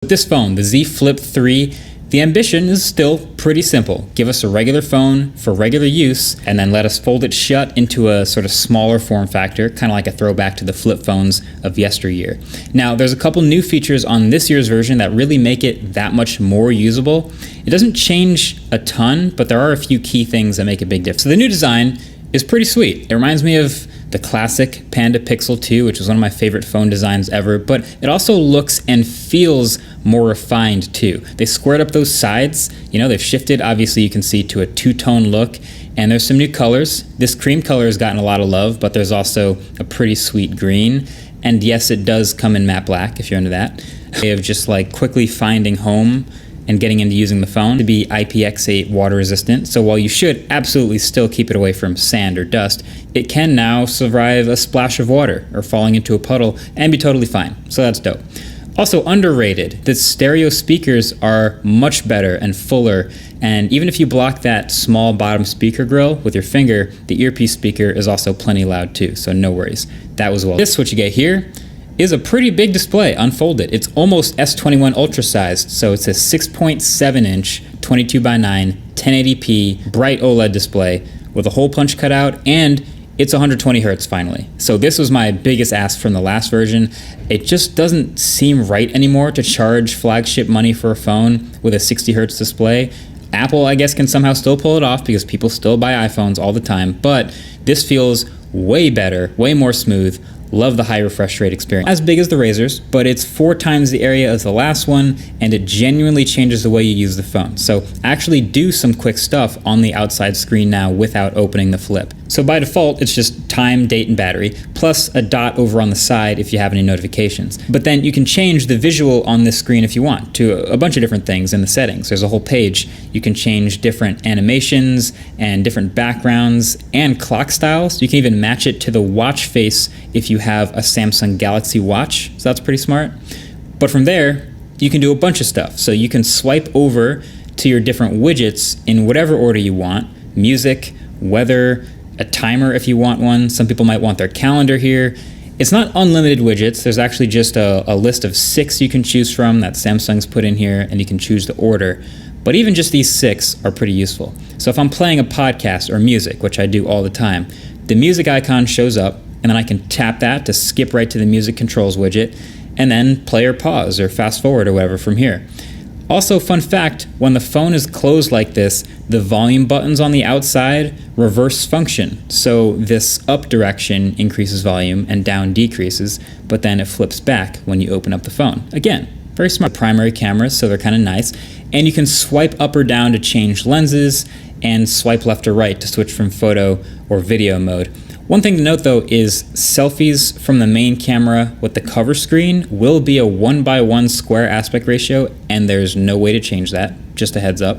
With this phone, the Z Flip 3, the ambition is still pretty simple. Give us a regular phone for regular use, and then let us fold it shut into a sort of smaller form factor, kind of like a throwback to the flip phones of yesteryear. Now, there's a couple new features on this year's version that really make it that much more usable. It doesn't change a ton, but there are a few key things that make a big difference. So the new design is pretty sweet. It reminds me of the classic Panda Pixel 2, which was one of my favorite phone designs ever, but it also looks and feels more refined too. They squared up those sides, they've shifted, obviously you can see, to a two-tone look, and there's some new colors. This cream color has gotten a lot of love, but there's also a pretty sweet green, and yes, it does come in matte black if you're into that. Way of just like quickly finding home and getting into using the phone to be IPX8 water resistant. So while you should absolutely still keep it away from sand or dust, it can now survive a splash of water or falling into a puddle and be totally fine. So that's dope. Also underrated, the stereo speakers are much better and fuller, and even if you block that small bottom speaker grill with your finger, the earpiece speaker is also plenty loud too, so no worries. That was well. This, what you get here, is a pretty big display unfolded. It's almost S21 Ultra sized, so it's a 6.7 inch 22:9 1080p bright OLED display with a hole punch cutout, and it's 120 Hertz finally. So this was my biggest ask from the last version. It just doesn't seem right anymore to charge flagship money for a phone with a 60 Hertz display. Apple, I guess, can somehow still pull it off because people still buy iPhones all the time, but this feels way better, way more smooth. Love the high refresh rate experience. As big as the Razrs, but it's 4 times the area of the last one, and it genuinely changes the way you use the phone. So actually do some quick stuff on the outside screen now without opening the flip. So by default, it's just time, date, and battery, plus a dot over on the side if you have any notifications. But then you can change the visual on this screen if you want to a bunch of different things in the settings. There's a whole page. You can change different animations and different backgrounds and clock styles. You can even match it to the watch face if you have a Samsung Galaxy watch, so that's pretty smart. But from there, you can do a bunch of stuff. So you can swipe over to your different widgets in whatever order you want: music, weather, a timer if you want one. Some people might want their calendar here. It's not unlimited widgets. There's actually just a list of 6 you can choose from that Samsung's put in here, and you can choose the order. But even just these 6 are pretty useful. So if I'm playing a podcast or music, which I do all the time, the music icon shows up, and then I can tap that to skip right to the music controls widget, and then play or pause or fast forward or whatever from here. Also, fun fact, when the phone is closed like this, the volume buttons on the outside reverse function. So this up direction increases volume and down decreases, but then it flips back when you open up the phone. Again, very smart. Primary cameras, so they're kind of nice. And you can swipe up or down to change lenses, and swipe left or right to switch from photo or video mode. One thing to note though is selfies from the main camera with the cover screen will be a 1:1 square aspect ratio, and there's no way to change that, just a heads up.